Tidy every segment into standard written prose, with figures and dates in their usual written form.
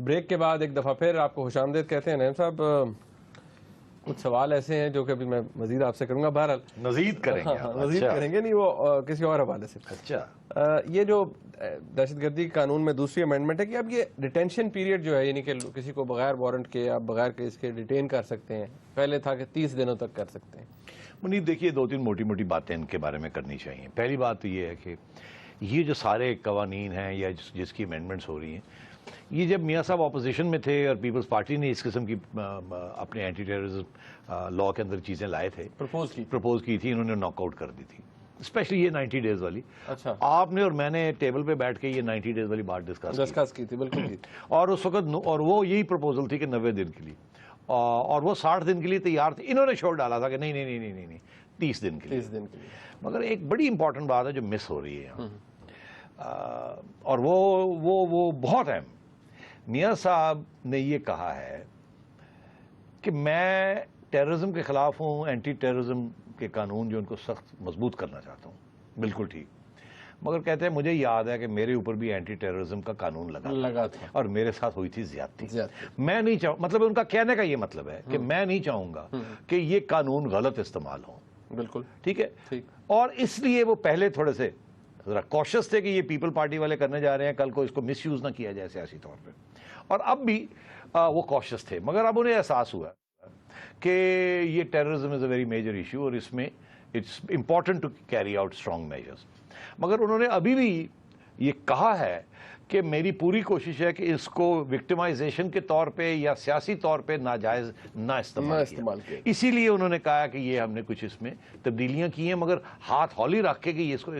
Break کے بعد ایک دفعہ پھر آپ کو خوش آمدید کہتے ہیں نعیم صاحب. کچھ سوال ایسے ہیں جو کہ ابھی میں مزید آپ سے کروں گا. بہرحال مزید کریں گے. مزید کریں گے, نہیں وہ کسی اور حوالے سے. اچھا, یہ جو دہشت گردی قانون میں دوسری امینڈمنٹ ہے کہ اب یہ ڈیٹینشن پیریڈ جو ہے, یعنی کہ کسی کو بغیر وارنٹ کے آپ بغیر کیس کے ڈیٹین کر سکتے ہیں. پہلے تھا کہ 30 دنوں تک کر سکتے ہیں. منیب دیکھیے, 2-3 موٹی موٹی باتیں ان کے بارے میں کرنی چاہیے. پہلی بات تو یہ ہے کہ یہ جو سارے قوانین ہیں یا جس کی امینڈمنٹس ہو رہی ہیں, یہ جب میاں صاحب اپوزیشن میں تھے اور پیپلز پارٹی نے اس قسم کی اپنے اینٹی ٹیررزم لاء کے اندر چیزیں لائے تھے, پرپوز کی تھی, انہوں نے ناک آؤٹ کر دی تھی, اسپیشلی یہ 90 ڈیز والی. اچھا, آپ نے اور میں نے ٹیبل پہ بیٹھ کے یہ 90 ڈیز والی بات ڈسکس کی تھی. بالکل. اور اس وقت اور وہ یہی پرپوزل تھی کہ 90 دن کے لیے, اور وہ 60 دن کے لیے تیار تھے. انہوں نے چھوڑ ڈالا تھا کہ نہیں نہیں نہیں نہیں نہیں 30 دن کے لیے. مگر ایک بڑی امپورٹنٹ بات ہے جو مس ہو رہی ہے یہاں, اور وہ بہت اہم. میاں صاحب نے یہ کہا ہے کہ میں ٹیررزم کے خلاف ہوں, اینٹی ٹیررزم کے قانون جو ان کو سخت مضبوط کرنا چاہتا ہوں. بالکل ٹھیک. مگر کہتے ہیں مجھے یاد ہے کہ میرے اوپر بھی اینٹی ٹیررزم کا قانون لگا تھا اور میرے ساتھ ہوئی تھی زیادتی. میں نہیں چاہوں, مطلب ان کا کہنے کا یہ مطلب ہے کہ میں نہیں چاہوں گا کہ یہ قانون غلط استعمال ہو. بالکل ٹھیک ہے. اور اس لیے وہ پہلے تھوڑے سے ذرا کوشش تھے کہ یہ پیپل پارٹی والے کرنے جا رہے ہیں, کل کو اس کو مس یوز نہ کیا جائے سیاسی طور پہ. اور اب بھی وہ کوشش تھے, مگر اب انہیں احساس ہوا کہ یہ terrorism is a very major issue اور اس میں it's important to carry out strong measures. مگر انہوں نے ابھی بھی یہ کہا ہے کہ میری پوری کوشش ہے کہ اس کو وکٹمائزیشن کے طور پہ یا سیاسی طور پہ ناجائز نہ استعمال کیا. اسی لیے انہوں نے کہا کہ یہ ہم نے کچھ اس میں تبدیلیاں کی ہیں, مگر ہاتھ ہولی رکھ کے کہ اس کو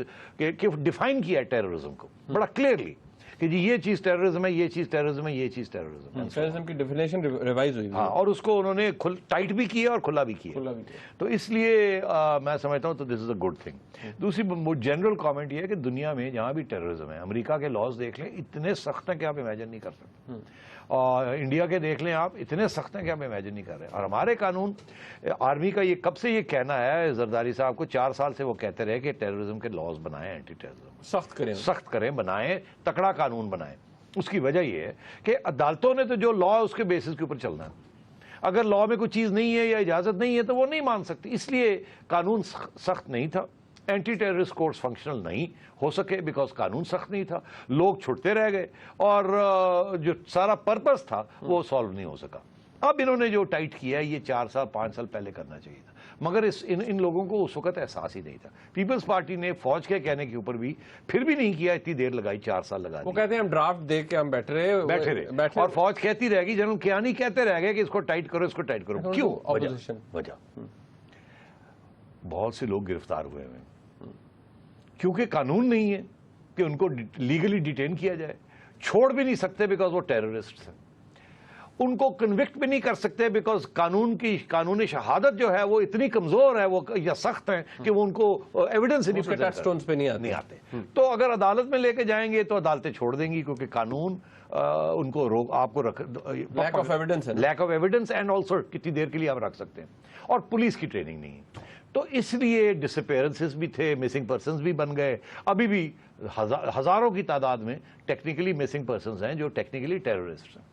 ڈیفائن کیا ہے ٹیررزم کو بڑا کلیئرلی کہ جی یہ چیز ٹیررزم ہے, یہ چیز ٹیررزم ہے, یہ چیز ٹیررزم ہے. ٹیررزم کی ڈیفینیشن ریوائز ہوئی. ہاں, اور اس کو انہوں نے ٹائٹ بھی کیا اور کھلا بھی کیا. تو اس لیے میں سمجھتا ہوں تو دس از اے گڈ تھنگ. دوسری جنرل کامنٹ یہ ہے کہ دنیا میں جہاں بھی ٹیررزم ہے, امریکہ کے لاز دیکھ لیں اتنے سخت ہیں کہ آپ امیجن نہیں کر سکتے, اور انڈیا کے دیکھ لیں آپ اتنے سخت ہیں کہ آپ امیجن نہیں کر رہے. اور ہمارے قانون, آرمی کا یہ کب سے یہ کہنا ہے زرداری صاحب کو, 4 سال سے وہ کہتے رہے کہ ٹیررزم کے لاز بنائیں, اینٹی ٹیررزم سخت کریں, بنائیں, تکڑا قانون بنائیں. اس کی وجہ یہ ہے کہ عدالتوں نے تو جو لا اس کے بیسس کے اوپر چلنا ہے. اگر لا میں کوئی چیز نہیں ہے یا اجازت نہیں ہے تو وہ نہیں مان سکتی. اس لیے قانون سخت نہیں تھا, اینٹی ٹیررسٹ کورٹس فنکشنل نہیں ہو سکے بیکاز قانون سخت نہیں تھا, لوگ چھٹتے رہ گئے اور جو سارا پرپس تھا وہ سالو نہیں ہو سکا. اب انہوں نے جو ٹائٹ کیا ہے یہ 4 سال 5 سال پہلے کرنا چاہیے تھا, مگر ان لوگوں کو اس وقت احساس ہی نہیں تھا. پیپلز پارٹی نے فوج کے کہنے کے اوپر بھی پھر بھی نہیں کیا, اتنی دیر لگائی, 4 سال لگا. وہ کہتے ہیں ہم ڈرافٹ دیکھ کے ہم بیٹھ رہے اور فوج کہتی رہ گئی, جنرل کیانی کہتے رہ گئے کہ اس کو ٹائٹ کرو, اس کو ٹائٹ کرو. کیوں؟ وجہ بہت سے لوگ گرفتار ہوئے ہیں کیونکہ قانون نہیں ہے کہ ان کو لیگلی ڈیٹین کیا جائے. چھوڑ بھی نہیں سکتے بیکاز وہ ٹیررسٹ ہیں. ان کو کنوکٹ بھی نہیں کر سکتے بیکاز قانون شہادت جو ہے وہ اتنی کمزور ہے وہ یا سخت ہیں کہ وہ ان کو ایویڈنس نہیں آتے. تو اگر عدالت میں لے کے جائیں گے تو عدالتیں چھوڑ دیں گی کیونکہ قانون ان کو آپ کو lack of evidence and also کتنی دیر کے لیے آپ رکھ سکتے ہیں, اور پولیس کی ٹریننگ نہیں ہے. تو اس لیے ڈس اپیئرنسز بھی تھے, مسنگ پرسنز بھی بن گئے. ابھی بھی ہزاروں کی تعداد میں ٹیکنیکلی مسنگ پرسنز ہیں جو ٹیکنیکلی ٹیررسٹ ہیں.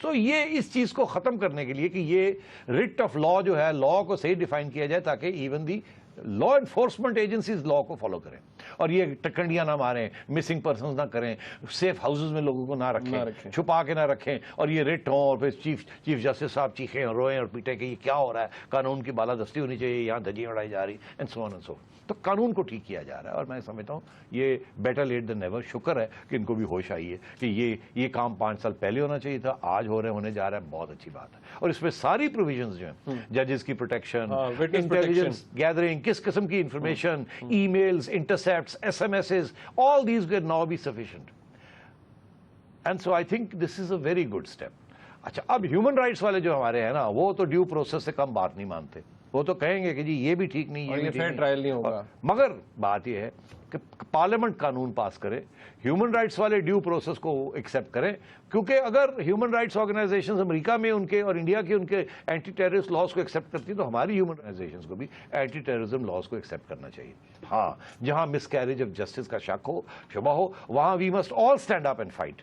تو یہ اس چیز کو ختم کرنے کے لیے کہ یہ رٹ آف لا جو ہے, لا کو صحیح ڈیفائن کیا جائے تاکہ even the law enforcement agencies law کو فالو کریں اور یہ ٹکنڈیاں نہ ماریں, مسنگ پرسنز نہ کریں, سیف ہاؤسز میں لوگوں کو نہ رکھیں, چھپا کے نہ رکھیں, اور یہ رٹ ہوں اور پھر چیف جسٹس صاحب چیخیں اور روئیں اور پیٹیں کہ یہ کیا ہو رہا ہے, قانون کی بالادستی ہونی چاہیے, یہاں دھجیاں اڑائی جا رہی and so on and so. تو قانون کو ٹھیک کیا جا رہا ہے اور میں سمجھتا ہوں یہ بیٹر لیٹ دین نیور. شکر ہے کہ ان کو بھی ہوش آئی ہے کہ یہ کام 5 سال پہلے ہونا چاہیے تھا, آج ہونے جا رہا ہے. بہت اچھی بات ہے. اور اس میں ساری پروویژنز جو ہیں, ججز کی پروٹیکشن, انٹیلیجنس گیدرنگ, کس قسم کی information, emails, intercepts, SMSes, all these will now be sufficient. And so I think this is a very good step. اچھا, اب ہیومن رائٹس والے جو ہمارے ہیں نا, وہ تو ڈیو پروسیس سے کم بات نہیں مانتے. وہ تو کہیں گے کہ جی یہ بھی ٹھیک نہیں, یہ فیئر ٹرائل نہیں ہوگا. مگر بات یہ ہے کہ پارلیمنٹ قانون پاس کرے, ہیومن رائٹس والے ڈیو پروسیس کو ایکسیپٹ کریں, کیونکہ اگر ہیومن رائٹس آرگنائزیشنز امریکہ میں ان کے اور انڈیا کے ان کے اینٹی ٹیررسٹ لاز کو ایکسیپٹ کرتی تو ہماری ہیومن آرگنائزیشنز کو بھی اینٹی ٹیررزم لاز کو ایکسیپٹ کرنا چاہیے. ہاں, جہاں مس کیریج آف جسٹس کا شک ہو, شبہ ہو, وہاں we must all stand up and fight.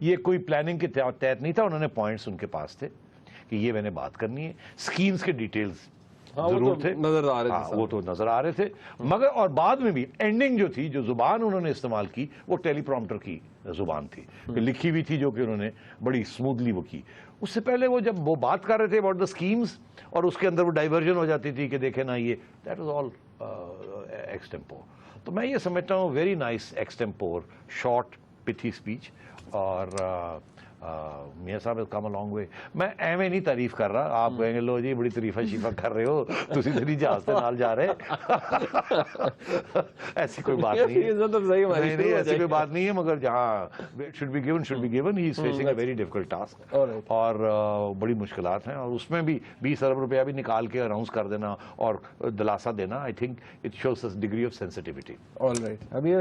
یہ کوئی پلاننگ کے تحت نہیں تھا, انہوں نے پوائنٹس ان کے پاس تھے کہ یہ میں نے بات کرنی ہے, سکیمز کے ڈیٹیلز ضرور تھے, نظر آ رہے تھے, وہ تو نظر آ رہے تھے, مگر اور بعد میں بھی اینڈنگ جو تھی, جو زبان انہوں نے استعمال کی وہ ٹیلی پرومپٹر کی زبان تھی, لکھی ہوئی تھی جو کہ انہوں نے بڑی سموتھلی وہ کی. اس سے پہلے وہ جب وہ بات کر رہے تھے اباؤٹ دا اسکیمز اور اس کے اندر وہ ڈائیورژن ہو جاتی تھی کہ دیکھیں نا یہ دیٹ واز آل ایکسٹمپور. تو میں یہ سمجھتا ہوں ویری نائس ایکسٹمپور شارٹ پتھی اسپیچ. اور میاں صاحب has come a long way. میں ایویں نہیں تعریف کر رہا, آپ کہیں گے لو جی بڑی تعریفہ شیفہ کر رہے ہو, تسی تیری جہاز سے نال جا رہے, ایسی کوئی بات نہیں ہے, نہیں ایسی کوئی بات نہیں ہے, مگر جہاں should be given he is facing a very difficult task اور بڑی مشکلات ہیں, اور اس میں بھی 20 ارب روپیہ بھی نکال کے اناؤنس کر دینا اور دلاسا دینا, I think it shows a degree of sensitivity. ابھی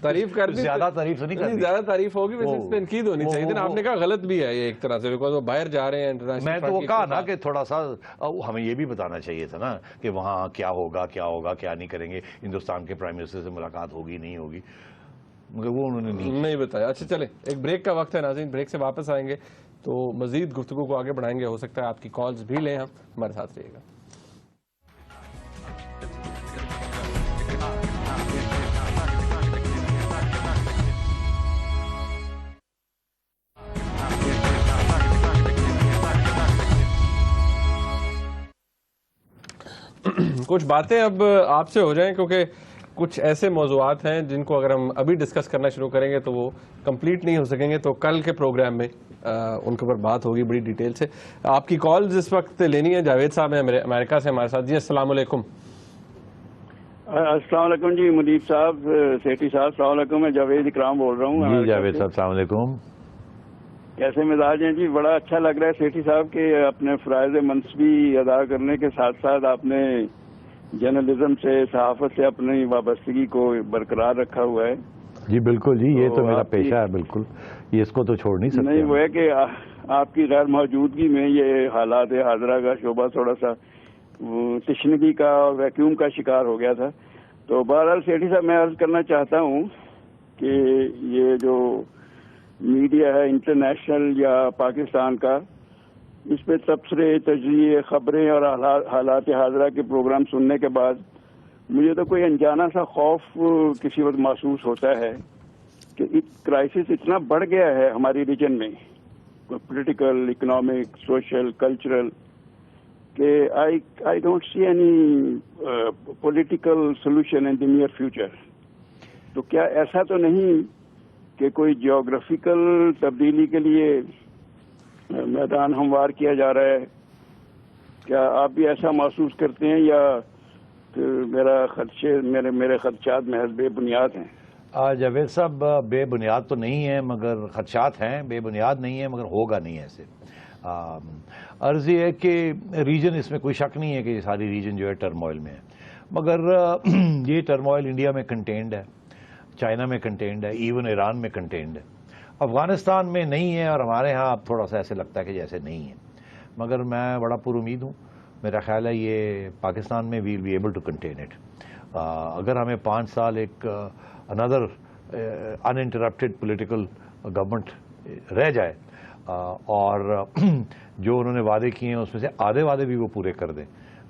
تعریف کر دی, زیادہ تعریف نہیں کرنی, زیادہ تعریف ہوگی ویسے اس پہ انقید ہونی چاہیے تھی. آپ نے کہا غلط بھی ہے یہ ایک طرح سے, بیکاز وہ باہر جا رہے ہیں انٹرنیشنل. میں تو وہ کہا نا کہ تھوڑا سا ہمیں یہ بھی بتانا چاہیے تھا نا کہ وہاں کیا ہوگا کیا نہیں کریں گے, ہندوستان کے پرائم منسٹر سے ملاقات ہوگی نہیں ہوگی, مگر وہ انہوں نے نہیں بتایا. اچھا چلیں, ایک بریک کا وقت ہے ناظرین, بریک سے واپس آئیں گے تو مزید گفتگو کو آگے بڑھائیں گے. ہو سکتا ہے آپ کی کالز بھی لیں, ہم ہمارے ساتھ رہیے گا. کچھ باتیں اب آپ سے ہو جائیں, کیونکہ کچھ ایسے موضوعات ہیں جن کو اگر ہم ابھی ڈسکس کرنا شروع کریں گے تو وہ کمپلیٹ نہیں ہو سکیں گے. تو کل کے پروگرام میں ان کے اوپر بات ہوگی بڑی ڈیٹیل سے. آپ کی کالز اس وقت لینی ہے. جاوید صاحب ہیں امریکہ سے ہمارے ساتھ. جی السلام علیکم. السلام علیکم جی مدیب صاحب, سیٹھی صاحب السلام علیکم. میں جاوید اکرام بول رہا ہوں. جی جاوید صاحب السلام علیکم. کیسے مزاج ہیں جی؟ بڑا اچھا لگ رہا ہے سیٹھی صاحب کہ اپنے فرائض منصبی ادا کرنے کے ساتھ ساتھ آپ نے جرنلزم سے, صحافت سے اپنی وابستگی کو برقرار رکھا ہوا ہے. جی بالکل جی, یہ تو میرا پیشہ ہے بالکل, یہ اس کو تو چھوڑ نہیں سکتے. نہیں وہ ہے کہ آپ کی غیر موجودگی میں یہ حالات حاضرہ کا شعبہ تھوڑا سا تشنگی کا اور ویکیوم کا شکار ہو گیا تھا. تو بہرحال سیٹھی صاحب میں عرض کرنا چاہتا ہوں کہ یہ جو میڈیا ہے انٹرنیشنل یا پاکستان کا, اس پہ تبصرے, تجزیے, خبریں اور حالات حاضرہ کے پروگرام سننے کے بعد مجھے تو کوئی انجانا سا خوف کسی وقت محسوس ہوتا ہے کہ کرائسس اتنا بڑھ گیا ہے ہماری ریجن میں, پولیٹیکل, اکنامک, سوشل, کلچرل, کہ I don't see any political solution in the near future. تو کیا ایسا تو نہیں کہ کوئی جیوگرافیکل تبدیلی کے لیے میدان ہموار کیا جا رہا ہے؟ کیا آپ بھی ایسا محسوس کرتے ہیں یا میرے خدشات محض بے بنیاد ہیں؟ جاوید صاحب بے بنیاد تو نہیں ہے, مگر خدشات ہیں, بے بنیاد نہیں ہے, مگر ہوگا نہیں ایسے. عرض یہ ہے کہ ریجن, اس میں کوئی شک نہیں ہے کہ یہ ساری ریجن جو ہے ٹرموائل میں ہے, مگر یہ ٹرموائل انڈیا میں کنٹینڈ ہے, چائنا میں کنٹینڈ ہے, ایون ایران میں کنٹینڈ ہے, افغانستان میں نہیں ہے, اور ہمارے ہاں اب تھوڑا سا ایسے لگتا ہے کہ جیسے نہیں ہے. مگر میں بڑا پر امید ہوں, میرا خیال ہے یہ پاکستان میں will be able to contain it. اگر ہمیں 5 سال ایک اندر ان انٹرپٹیڈ پولیٹیکل گورنمنٹ رہ جائے اور جو انہوں نے وعدے کیے ہیں اس میں سے آدھے وعدے بھی وہ پورے کر دیں,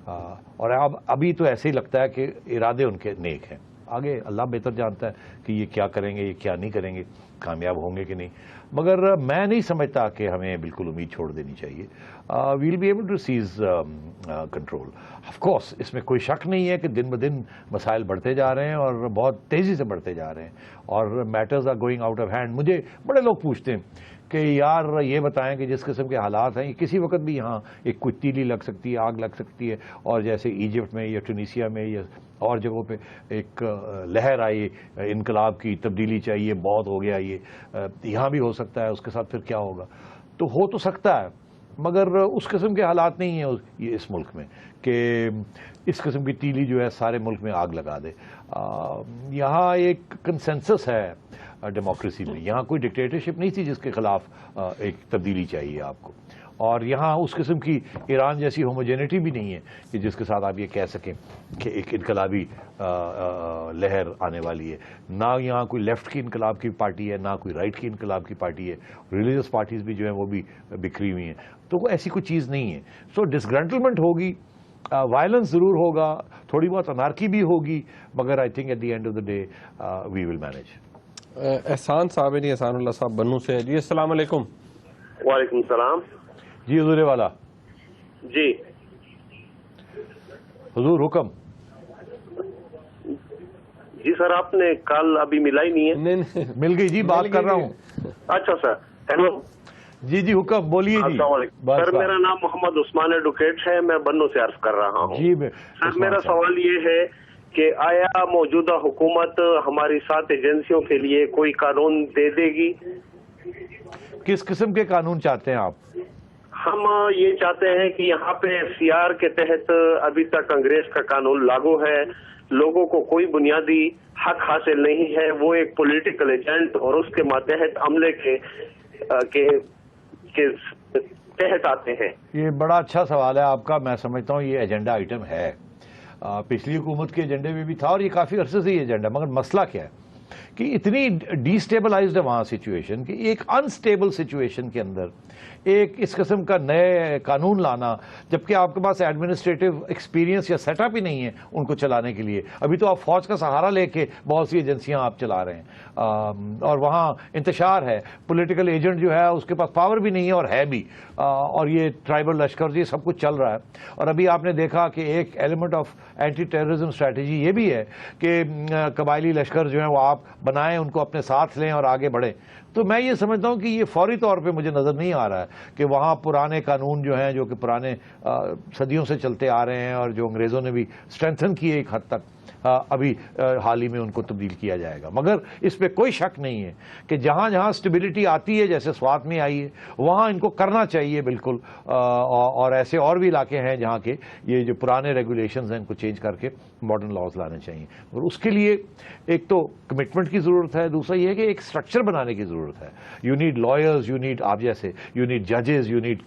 اور اب ابھی تو ایسے ہی لگتا ہے کہ ارادے ان کے نیک ہیں. آگے اللہ بہتر جانتا ہے کہ یہ کیا کریں گے, یہ کیا نہیں کریں گے, کامیاب ہوں گے کہ نہیں, مگر میں نہیں سمجھتا کہ ہمیں بالکل امید چھوڑ دینی چاہیے. We'll be able to seize control. Of course اس میں کوئی شک نہیں ہے کہ دن بدن مسائل بڑھتے جا رہے ہیں اور بہت تیزی سے بڑھتے جا رہے ہیں, اور matters are going out of hand. مجھے بڑے لوگ پوچھتے ہیں کہ یار یہ بتائیں کہ جس قسم کے حالات ہیں, کسی وقت بھی یہاں ایک کوئی تیلی لگ سکتی ہے, آگ لگ سکتی ہے, اور جیسے ایجپٹ میں یا ٹونیسیا میں یا اور جگہوں پہ ایک لہر آئی انقلاب کی, تبدیلی چاہیے, بہت ہو گیا, یہ یہاں بھی ہو سکتا ہے. اس کے ساتھ پھر کیا ہوگا؟ تو ہو تو سکتا ہے, مگر اس قسم کے حالات نہیں ہیں یہ اس ملک میں کہ اس قسم کی تیلی جو ہے سارے ملک میں آگ لگا دے. یہاں ایک کنسنسس ہے ڈیموکریسی میں, یہاں کوئی ڈکٹیٹرشپ نہیں تھی جس کے خلاف ایک تبدیلی چاہیے آپ کو, اور یہاں اس قسم کی ایران جیسی ہوموجینٹی بھی نہیں ہے کہ جس کے ساتھ آپ یہ کہہ سکیں کہ ایک انقلابی لہر آنے والی ہے. نہ یہاں کوئی لیفٹ کی انقلاب کی پارٹی ہے، نہ کوئی رائٹ کی انقلاب کی پارٹی ہے. ریلیجس پارٹیز بھی جو ہیں وہ بھی بکھری ہوئی ہیں. تو ایسی کوئی چیز نہیں ہے. سو ڈسگرنٹلمنٹ ہوگی، وائلنس ضرور ہوگا، تھوڑی بہت انارکی بھی ہوگی، مگر I think at the end of the day we will manage. Ehsan صاحب ہے جی، احسان اللہ صاحب بنو سے. جی السلام علیکم. وعلیکم السلام. جی حضور والا. جی حضور حکم. جی سر، آپ نے کال ابھی ملا ہی نہیں ہے. نہیں مل گئی جی، بات کر رہا ہوں. اچھا سر، ہیلو. جی جی حکم بولیے جی. السلام علیکم سر، میرا نام محمد عثمان ایڈوکیٹ ہے، میں بنو سے عرض کر رہا ہوں. جی سر میرا سوال یہ ہے کہ آیا موجودہ حکومت ہماری 7 ایجنسیوں کے لیے کوئی قانون دے دے گی؟ کس قسم کے قانون چاہتے ہیں آپ؟ ہم یہ چاہتے ہیں کہ یہاں پہ FCR کے تحت ابھی تک انگریز کا قانون لاگو ہے، لوگوں کو کوئی بنیادی حق حاصل نہیں ہے، وہ ایک پولیٹیکل ایجنٹ اور اس کے ماتحت عملے کے تحت آتے ہیں. یہ بڑا اچھا سوال ہے آپ کا. میں سمجھتا ہوں یہ ایجنڈا آئٹم ہے، پچھلی حکومت کے ایجنڈے میں بھی تھا اور یہ کافی عرصے سے یہ ایجنڈا. مگر مسئلہ کیا ہے کہ اتنی ڈیسٹیبلائزڈ ہے وہاں سچویشن کہ ایک انسٹیبل سچویشن کے اندر ایک اس قسم کا نئے قانون لانا، جبکہ آپ کے پاس ایڈمنسٹریٹو ایکسپیرینس یا سیٹ اپ ہی نہیں ہے ان کو چلانے کے لیے. ابھی تو آپ فوج کا سہارا لے کے بہت سی ایجنسیاں آپ چلا رہے ہیں، اور وہاں انتشار ہے. پولیٹیکل ایجنٹ جو ہے اس کے پاس پاور بھی نہیں ہے اور ہے بھی، اور یہ ٹرائبل لشکر یہ سب کچھ چل رہا ہے. اور ابھی آپ نے دیکھا کہ ایک element of anti terrorism strategy یہ بھی ہے کہ قبائلی لشکر جو ہیں وہ آپ بنائیں، ان کو اپنے ساتھ لیں اور آگے بڑھیں. تو میں یہ سمجھتا ہوں کہ یہ فوری طور پہ مجھے نظر نہیں آ رہا ہے کہ وہاں پرانے قانون جو ہیں، جو کہ پرانے صدیوں سے چلتے آ رہے ہیں اور جو انگریزوں نے بھی اسٹرینتھن کیے ایک حد تک، ابھی حال ہی میں ان کو تبدیل کیا جائے گا. مگر اس پہ کوئی شک نہیں ہے کہ جہاں جہاں اسٹیبلٹی آتی ہے، جیسے سوات میں آئی ہے، وہاں ان کو کرنا چاہیے بالکل. اور ایسے اور بھی علاقے ہیں جہاں کے یہ جو پرانے ریگولیشنز ہیں ان کو چینج کر کے ماڈرن لاز لانے چاہیے. اور اس کے لیے ایک تو کمٹمنٹ کی ضرورت ہے، دوسرا یہ ہے کہ ایک اسٹرکچر بنانے کی ضرورت ہے. You need lawyers, you need آپ جیسے، یو نیڈ ججز، you need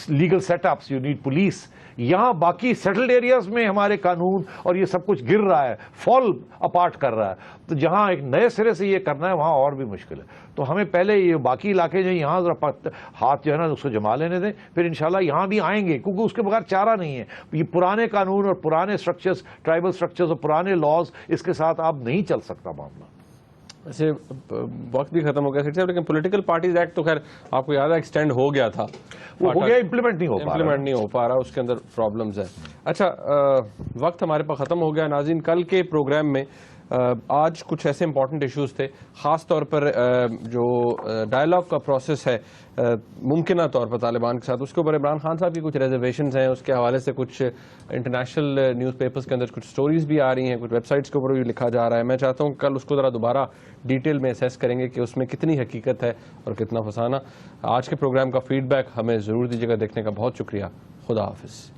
legal setups, you need police. یہاں باقی سیٹلڈ ایریاز میں ہمارے قانون اور یہ سب کچھ گر رہا ہے، فال اپارٹ کر رہا ہے. تو جہاں ایک نئے سرے سے یہ کرنا ہے وہاں اور بھی مشکل ہے. تو ہمیں پہلے یہ باقی علاقے جو یہاں ذرا ہاتھ جو ہے نا اس کو جما لینے دیں، پھر انشاءاللہ یہاں بھی آئیں گے، کیونکہ اس کے بغیر چارہ نہیں ہے. یہ پرانے قانون اور پرانے اسٹرکچرز، ٹرائبل اسٹرکچرز اور پرانے لاز، اس کے ساتھ آپ نہیں چل سکتا معاملہ. ویسے وقت بھی ختم ہو گیا صاحب، لیکن پولیٹیکل پارٹیز ایکٹ تو خیر آپ کو یاد ہے ایکسٹینڈ ہو گیا تھا، وہ ہو گیا، امپلیمنٹ نہیں ہو پا رہا، اس کے اندر پرابلمز ہیں. اچھا وقت ہمارے پاس ختم ہو گیا. ناظرین کل کے پروگرام میں آج کچھ ایسے امپورٹنٹ ایشوز تھے، خاص طور پر جو ڈائلاگ کا پروسیس ہے ممکنہ طور پر طالبان کے ساتھ، اس کے اوپر عمران خان صاحب کی کچھ ریزرویشنز ہیں. اس کے حوالے سے کچھ انٹرنیشنل نیوز پیپرز کے اندر کچھ سٹوریز بھی آ رہی ہیں، کچھ ویب سائٹس کے اوپر بھی لکھا جا رہا ہے. میں چاہتا ہوں کل اس کو ذرا دوبارہ ڈیٹیل میں اسیس کریں گے کہ اس میں کتنی حقیقت ہے اور کتنا فسانہ. آج کے پروگرام کا فیڈ بیک ہمیں ضرور دیجیے گا. دیکھنے کا بہت شکریہ. خدا حافظ.